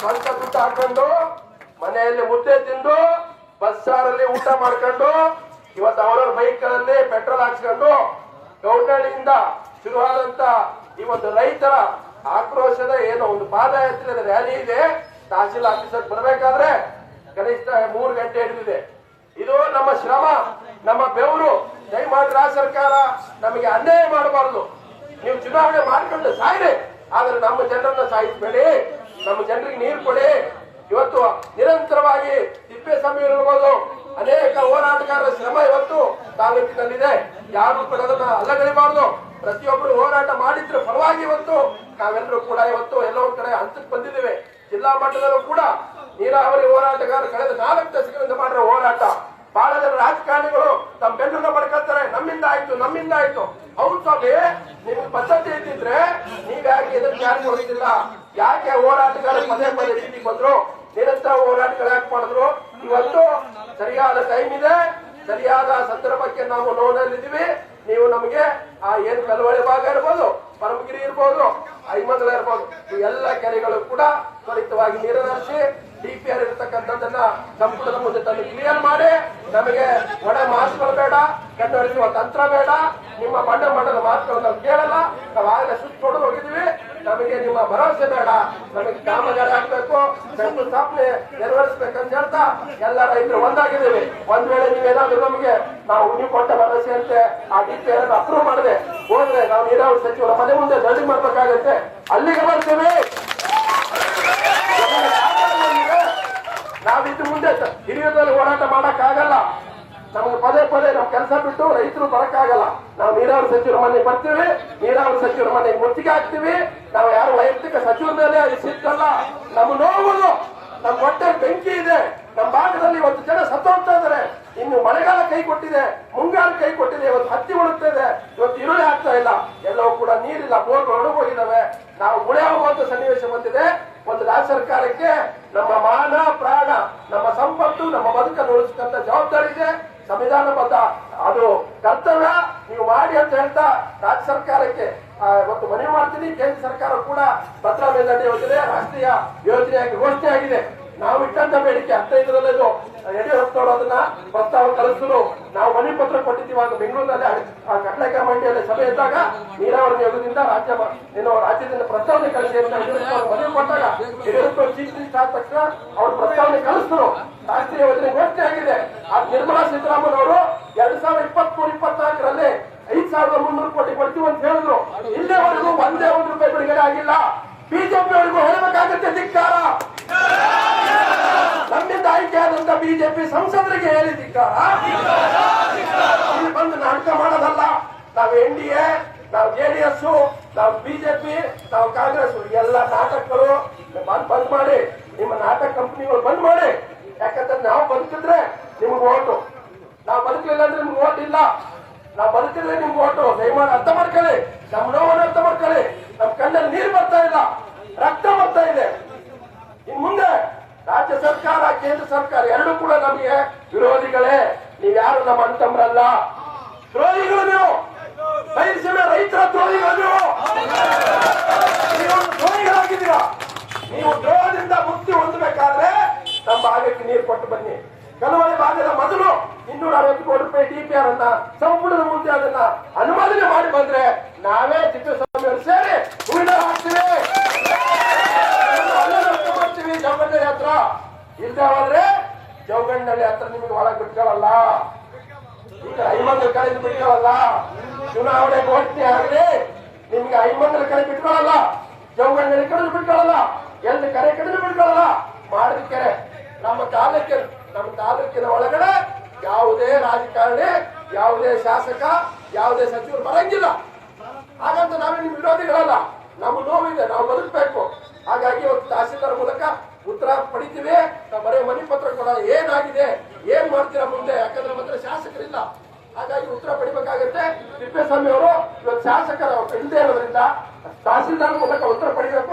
ಸ್ವಂತ ದುಡ್ಡು ಹಾಕೊಂಡು ಮನೆಯಲ್ಲಿ ಮುದ್ದೆ ತಿಂದು ಬಸ್ ಸಾರಲ್ಲಿ ಊಟ ಮಾಡ್ಕೊಂಡು ಇವತ್ತು ಅವರವ್ರ ಬೈಕ್ಗಳಲ್ಲಿ ಪೆಟ್ರೋಲ್ ಹಾಕ್ಸ್ಕೊಂಡು ಗೌಡಹಳ್ಳಿಯಿಂದ ಶುರುವಾದಂತ ಈ ಒಂದು ರೈತರ ಆಕ್ರೋಶದ ಏನೋ ಒಂದು ಪಾದಯಾತ್ರೆ ರ್ಯಾಲಿ ಇದೆ. ತಹಸೀಲ್ ಆಫೀಸರ್ ಬರಬೇಕಾದ್ರೆ ಕನಿಷ್ಠ 3 ಗಂಟೆ ಹಿಡಿದಿದೆ. ಇದು ನಮ್ಮ ಶ್ರಮ, ನಮ್ಮ ಬೆವರು. ದಯಮಾಡಿ ರಾಜ್ಯ ಸರ್ಕಾರ ನಮಗೆ ಅನ್ಯಾಯ ಮಾಡಬಾರದು. ನೀವು ಚುನಾವಣೆ ಮಾಡ್ಕೊಂಡು ಸಾಯ್ರಿ, ಆದ್ರೆ ನಮ್ಮ ಜನರನ್ನ ಸಾಯಿಸಬೇಡಿ. ನಮ್ಮ ಜನರಿಗೆ ನೀರು ಕೊಡಿ. ಇವತ್ತು ನಿರಂತರವಾಗಿ ತಿಪ್ಪೇಸ್ವಾಮಿ ಇರಬಹುದು, ಅನೇಕ ಹೋರಾಟಗಾರರ ಶ್ರಮ ಇವತ್ತು ತಾಲೂಕಿನಲ್ಲಿದೆ. ಯಾರು ಕೂಡ ಅದನ್ನ ಅಲ್ಲಗಲಿಬಾರದು. ಪ್ರತಿಯೊಬ್ಬರು ಹೋರಾಟ ಮಾಡಿದ್ರೆ ಫಲವಾಗಿ ಇವತ್ತು ನಾವೆಲ್ಲರೂ ಕೂಡ ಇವತ್ತು ಎಲ್ಲೋ ಒಂದ್ ಕಡೆ ಹಂತಕ್ಕೆ ಬಂದಿದ್ದೇವೆ. ಜಿಲ್ಲಾ ಮಟ್ಟದಲ್ಲೂ ಕೂಡ ನೀರಾವರಿ ಹೋರಾಟಗಾರರು ಕಳೆದ 4 ದಶಕದಿಂದ ಮಾಡಿರೋ ಹೋರಾಟ. ಬಹಳ ಜನ ರಾಜಕಾರಣಿಗಳು ತಮ್ಮ ಬೆನ್ನನ್ನು ಪಡ್ಕೊಳ್ತಾರೆ, ನಮ್ಮಿಂದ ಆಯ್ತು. ಹೌದು ಸ್ವಾಮಿ, ನಿಮ್ಗೆ ಪದ್ಧತಿ ಇದ್ದಿದ್ರೆ ನೀವ್ಯಾಕೆ ಇದಕ್ಕೆ ಜಾರಿ ಹೊಡಿತಿಲ್ಲ? ಯಾಕೆ ಹೋರಾಟಗಾರರು ಪದೇ ಸ್ಥಿತಿಗೆ ಬಂದ್ರು? ನಿರಂತರ ಹೋರಾಟಗಳು ಯಾಕೆ ಮಾಡಿದ್ರು? ಇವತ್ತು ಸರಿಯಾದ ಟೈಮ್ ಇದೆ, ಸರಿಯಾದ ಸಂದರ್ಭಕ್ಕೆ ನಾವು ನೋಡಲಿದ್ದೀವಿ. ನೀವು ನಮಗೆ ಆ ಏನ್ ಕಲ್ವಳಿ ಭಾಗ ಇರ್ಬೋದು, ಪರಮಗಿರಿ ಇರ್ಬೋದು, ಐಮಂಗಲ ಇರ್ಬೋದು, ಈ ಎಲ್ಲ ಕೆರೆಗಳು ಕೂಡ ತ್ವರಿತವಾಗಿ ನೀರು ಹರಿಸಿ DPR ಇರತಕ್ಕಂಥದ್ದನ್ನ ಸಂಪುಟದ ಮುಂದೆ ತಂದು ಕ್ಲಿಯರ್ ಮಾಡಿ, ನಮಗೆ ಒಣ ಮಾತುಗಳು ಬೇಡ, ಕಣ್ಣೊರೆಸುವ ತಂತ್ರ ಬೇಡ, ನಿಮ್ಮ ಬಣ್ಣ ಬಣ್ಣದ ಮಾತುಗಳು ನಾವು ಕೇಳಲ್ಲ. ನಾವು ಆಗಲೇ ಸುತ್ತೊಡೆದು ಹೋಗಿದ್ದೀವಿ. ನಮಗೆ ನಿಮ್ಮ ಭರವಸೆ ಬೇಡ, ನಮಗೆ ಕಾಮಗಾರಿ ಆಗ್ಬೇಕು, ಶಂಕುಸ್ಥಾಪನೆ ನೆರವೇರಿಸಬೇಕಂತ ಹೇಳ್ತಾ ಎಲ್ಲ ರೈತರು ಒಂದಾಗಿದ್ದೀವಿ. ಒಂದ್ ವೇಳೆ ನೀವೇನಾದ್ರೂ ನಮಗೆ ನೀವು ಕೊಟ್ಟ ಭರವಸೆ ಅಂತೆ ಆ DPR ಅಪ್ರೂವ್ ಮಾಡದೆ ಹೋದ್ರೆ ನಾವು ನೀರಾವರಿ ಸಚಿವರ ಮನೆ ಮುಂದೆ ದಂಡಿ ಮಾಡ್ಬೇಕಾಗತ್ತೆ. ಅಲ್ಲಿಗೆ ಬರ್ತೀವಿ. ನಾವಿದ್ದು ಮುಂದೆ ಹಿರಿಯದಲ್ಲಿ ಹೋರಾಟ ಮಾಡಕ್ ಆಗಲ್ಲ. ನಮ್ಗೆ ಪದೇ ನಮ್ ಕೆಲಸ ಬಿಟ್ಟು ರೈತರು ಬರಕ್ಕಾಗಲ್ಲ. ನಾವು ನೀರಾವರಿ ಸಚಿವರ ಮನೆಗೆ ಬರ್ತೀವಿ, ನೀರಾವರಿ ಸಚಿವರ ಮನೆಗೆ ಮುತ್ತಿಗೆ ಹಾಕ್ತಿವಿ. ನಾವು ಯಾರು ವೈಯಕ್ತಿಕ ಸಚಿವರ ಮೇಲೆ ಸಿಕ್ಕಲ್ಲ. ನಮ್ಮ ನೋವು, ನಮ್ ಹೊಟ್ಟೆ ಬೆಂಕಿ ಇದೆ. ನಮ್ಮ ಭಾಗದಲ್ಲಿ ಇವತ್ತು ಜನ ಸತ್ತೋಗ್ತಾ ಇದಾರೆ. ಇನ್ನು ಮಳೆಗಾಲ ಕೈ ಕೊಟ್ಟಿದೆ, ಮುಂಗಾರು ಕೈ ಕೊಟ್ಟಿದೆ, ಇವತ್ತು ಹತ್ತಿ ಉಳುತ್ತಾ ಇದೆ, ಇವತ್ತು ಈರುಳ್ಳಿ ಆಗ್ತಾ ಇಲ್ಲ. ಎಲ್ಲವೂ ಕೂಡ ನೀರಿಲ್ಲ, ಬೋರ್ಗಳು ಒಣಗೋಗಿದ್ದಾವೆ. ನಾವು ಗುಳೆ ಹೋಗುವಂತ ಸನ್ನಿವೇಶ ಬಂದಿದೆ. ಒಂದು ರಾಜ್ಯ ಸರ್ಕಾರಕ್ಕೆ ನಮ್ಮ ಮಾನ ಪ್ರಾಣ, ನಮ್ಮ ಸಂಪತ್ತು, ನಮ್ಮ ಬದುಕನ್ನು ಉಳಿಸತಕ್ಕಂಥ ಜವಾಬ್ದಾರಿ ಇದೆ. ಸಂವಿಧಾನಬದ್ಧ ಅದು ಕರ್ತವ್ಯ, ನೀವು ಮಾಡಿ ಅಂತ ಹೇಳ್ತಾ ರಾಜ್ಯ ಸರ್ಕಾರಕ್ಕೆ ಇವತ್ತು ಮನವಿ ಮಾಡ್ತೀನಿ. ಕೇಂದ್ರ ಸರ್ಕಾರ ಕೂಡ ಭದ್ರಾ ಮೇಲ್ದಂಡೆ ಯೋಜನೆ ರಾಷ್ಟ್ರೀಯ ಯೋಜನೆಯಾಗಿ ಘೋಷಣೆ ಆಗಿದೆ. ನಾವು ಇಟ್ಟಂತ ಬೇಡಿಕೆ 15ರಲ್ಲೂ ಯಡಿಯೂರಪ್ಪನವರು ಅದನ್ನ ಪ್ರಸ್ತಾವ ಕಳಿಸಿದ್ರು. ನಾವು ಮನವಿ ಪತ್ರ ಕೊಟ್ಟಿದ್ದೀವಿ. ಬೆಂಗಳೂರಿನಲ್ಲಿ ಕಡ್ಲೆಕಾಯಿ ಮಂಡಿಯಲ್ಲಿ ಸಭೆ ಇದ್ದಾಗ ನೀರಾವರಿ ನಿಯೋಗದಿಂದ ರಾಜ್ಯದಿಂದ ಪ್ರಸ್ತಾವನೆ ಕಳಿಸಿ ಅಂತ ಮನವಿ ಕೊಟ್ಟಾಗ ಯಡಿಯೂರಪ್ಪ ಚೀಫ್ ಮಿನಿಸ್ಟರ್ ಆದ ತಕ್ಷಣ ಅವ್ರ ಪ್ರಸ್ತಾವನೆ ಕಳಿಸಿದ್ರು. ರಾಷ್ಟ್ರೀಯ ಯೋಜನೆ ಘೋಷಣೆ ಆಗಿದೆ. ನಿರ್ಮಲಾ ಸೀತಾರಾಮನ್ ಅವರು 2023-24ರಲ್ಲಿ 5,300 ಕೋಟಿ ಕೊಡ್ತೀವಿ ಅಂತ ಹೇಳಿದ್ರು. ಇಲ್ಲಿವರೆಗೂ ಒಂದೇ ₹1 ಬಿಡುಗಡೆ ಆಗಿಲ್ಲ. ಬಿಜೆಪಿ ಅವರಿಗೂ ಹೇಳಬೇಕಾಗುತ್ತೆ ಧಿಕ್ಕಾರ. ನಮ್ಮಿಂದ ಆಯ್ಕೆಯಾದಂತ ಬಿಜೆಪಿ ಸಂಸದರಿಗೆ ಹೇಳಿ ಧಿಕ್ಕಾರ. ಇಲ್ಲಿ ಬಂದು ನಾಟಕ ಮಾಡೋದಲ್ಲ. ನಾವು NDA, ನಾವು JDS, ನಾವು ಬಿಜೆಪಿ, ನಾವು ಕಾಂಗ್ರೆಸ್ ಎಲ್ಲ ನಾಟಕಗಳು ಬಂದ್ ಮಾಡಿ, ನಿಮ್ಮ ನಾಟಕ ಕಂಪನಿಗಳು ಬಂದ್ ಮಾಡಿ. ಯಾಕಂದ್ರೆ ನಾವು ಬದುಕಿದ್ರೆ ನಿಮ್ಗೆ ಓಟು, ನಾವು ಬದುಕಲಿಲ್ಲ ಅಂದ್ರೆ ನಿಮ್ಗೆ ಓಟ್ ಇಲ್ಲ. ನಾವು ಬದುಕಿದ್ರೆ ನಿಮ್ಗೆ ಓಟು. ದಯಮಾಡಿ ಅರ್ಥ ಮಾಡ್ಕೊಳ್ಳಿ, ನಮ್ಮ ನೋವನ್ನು ಅರ್ಥ ಮಾಡ್ಕೊಳ್ಳಿ. ನಮ್ ಕಣ್ಣಲ್ಲಿ ನೀರು ಬರ್ತಾ ಇಲ್ಲ, ರಕ್ತ ಬರ್ತಾ ಇದೆ. ಇನ್ ಮುಂದೆ ರಾಜ್ಯ ಸರ್ಕಾರ, ಕೇಂದ್ರ ಸರ್ಕಾರ ಎರಡೂ ಕೂಡ ನಮಗೆ ವಿರೋಧಿಗಳೇ. ನೀವ್ಯಾರು ನಮ್ಮ ಅಂತಮ್ರಲ್ಲ, ದ್ರೋಹಿಗಳು ನೀವು. ಬಯಸಿದ ರೈತರ ದ್ರೋಹಿಗಳು ನೀವು ದ್ರೋಹಿಗಳಾಗಿದ್ದೀರಾ. ನೀವು ದ್ರೋಹದಿಂದ ಮುಕ್ತಿ ಹೊಂದಬೇಕಾದ್ರೆ ನಮ್ಮ ಭಾಗಕ್ಕೆ ನೀರು ಕೊಟ್ಟು ಬನ್ನಿ. ಕರಾವಳಿ ಭಾಗದ ಮೊದಲು 260 ಕೋಟಿ ರೂಪಾಯಿ DPR ಅನ್ನ ಸಂಪುಟದ ಮುಂದೆ ಅದನ್ನ ಅನುಮೋದನೆ ಮಾಡಿ ಬಂದ್ರೆ ನಾವೇ ತಿಪ್ಪೇಸ್ವಾಮಿ ಅವರು ಸೇರಿ ಹೂವಿನ ಹಾಕ್ತೀವಿ, ಮಾಡ್ತೀವಿ. ಜವಗಂಡಳ್ಳಿ ಹತ್ರ ಇಲ್ಲದೆ ಹೋದ್ರೆ ಜವಗಂಡಳ್ಳಿ ಹತ್ರ ನಿಮಗೆ ಒಳಗೆ ಬಿಟ್ಕೊಳ್ಳಲ್ಲ. ಈಗ ಐಮಂಗಲ ಕಡೆ ಬಿಟ್ಕೊಳ್ಳಲ್ಲ. ಚುನಾವಣೆ ಘೋಷಣೆ ಆಗಲಿ ನಿಮ್ಗೆ ಐಮಂಗಲ ಕಡೆ ಬಿಟ್ಕೊಳ್ಳಲ್ಲ, ಜವಗಂಡಳ್ಳಿ ಕಡೆ ಬಿಟ್ಕೊಳ್ಳಲ್ಲ, ಎಲ್ಲಿ ಕರೆ ಕಡೆ ಬಿಟ್ಕೊಳ್ಳಲ್ಲ. ಮಾಡಿದ ಕೆರೆ ನಮ್ಮ ತಾಲೂಕಿನ ಒಳಗಡೆ ಯಾವುದೇ ರಾಜಕಾರಣಿ, ಯಾವುದೇ ಶಾಸಕ, ಯಾವುದೇ ಸಚಿವರು ಬರಂಗಿಲ್ಲ. ಹಾಗಂತ ನಾವೇ ನಿಮ್ ವಿರೋಧಿಗಳಲ್ಲ. ನಮ್ಮ ನೋವಿದೆ, ನಾವು ಬದುಕಬೇಕು. ಹಾಗಾಗಿ ಇವತ್ತು ತಹಸೀಲ್ದಾರ್ ಮೂಲಕ ಉತ್ತರ ಪಡಿತೀವಿ. ನಾವು ಬರೀ ಮನವಿ ಪತ್ರ ಕೊಡ ಏನಾಗಿದೆ, ಏನ್ ಮಾಡ್ತೀರಾ ಮುಂದೆ, ಯಾಕಂದ್ರೆ ಮಾತ್ರ ಶಾಸಕರಿಲ್ಲ. ಹಾಗಾಗಿ ಉತ್ತರ ಪಡಿಬೇಕಾಗುತ್ತೆ. ತಿಪ್ಪೇಸ್ವಾಮಿ ಅವರು ಇವತ್ತು ಶಾಸಕರ ಇಲ್ಲದೆ ಇರೋದ್ರಿಂದ ತಹಸೀಲ್ದಾರ್ ಮೂಲಕ ಉತ್ತರ ಪಡಿಬೇಕು.